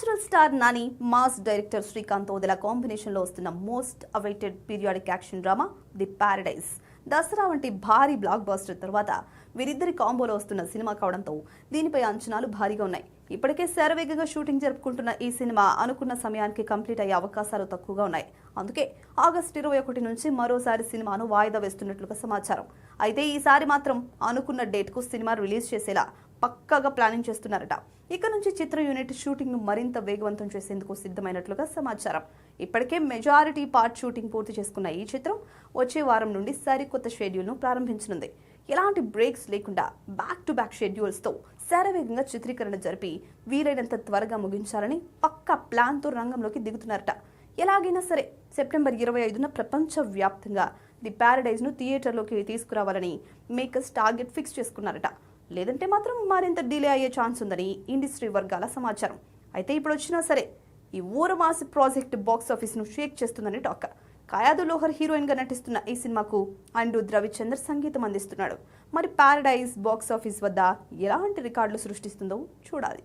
Natural star Nani, mass director Srikanth Odela కాంబినేషన్లో వస్తున్న most awaited periodic action drama the Paradise Dasara వంటి భారీ బ్లాక్ బస్టర్ తర్వాత వీరిద్దరి కాంబోలో వస్తున్న సినిమా కావడంతో దీనిపై అంచనాలు భారీగా ఉన్నాయి. ఇప్పటికే శరవేగంగా షూటింగ్ జరుపుకుంటున్న ఈ సినిమా అనుకున్న సమయానికి కంప్లీట్ అయ్యే అవకాశాలు తక్కువగా ఉన్నాయి. అందుకే ఆగస్టు 21 నుంచి మరోసారి సినిమాను వాయిదా వేస్తున్నట్లుగా సమాచారం. అయితే ఈసారి మాత్రం అనుకున్న డేట్కు సినిమా రిలీజ్ చేసేలా పక్కాగా ప్లానింగ్ చేస్తున్నారట. ఇక నుంచి చిత్ర యూనిట్ షూటింగ్ ను మరింత వేగవంతం చేసేందుకు సిద్ధమైనట్లుగా సమాచారం. ఇప్పటికే మెజారిటీ పార్ట్ షూటింగ్ పూర్తి చేసుకున్న ఈ చిత్రం వచ్చే వారం నుండి సరికొత్త షెడ్యూల్ ను ప్రారంభించనుంది. ఎలాంటి బ్రేక్స్ లేకుండా బ్యాక్ టు బ్యాక్ షెడ్యూల్స్ తో శరవేగంగా చిత్రీకరణ జరిపి వీలైనంత త్వరగా ముగించాలని పక్కా ప్లాన్ తో రంగంలోకి దిగుతున్నారట. ఎలాగైనా సరే సెప్టెంబర్ 25న ప్రపంచ వ్యాప్తంగా ది ప్యారడైజ్ ను థియేటర్లోకి తీసుకురావాలని మేకర్స్ టార్గెట్ ఫిక్స్ చేసుకున్నారట. లేదంటే మాత్రం మరింత డిలే అయ్యే ఛాన్స్ ఉందని ఇండస్ట్రీ వర్గాల సమాచారం. అయితే ఇప్పుడు వచ్చినా సరే ఈ ఊరమాసి ప్రాజెక్ట్ బాక్స్ ఆఫీస్ ను షేక్ చేస్తుందని టాక్. కయాదు లోహర్ హీరోయిన్ గా నటిస్తున్న ఈ సినిమాకు అనిరుద్ రవిచందర్ సంగీతం అందిస్తున్నాడు. మరి ప్యారడైజ్ బాక్స్ ఆఫీస్ వద్ద ఎలాంటి రికార్డులు సృష్టిస్తుందో చూడాలి.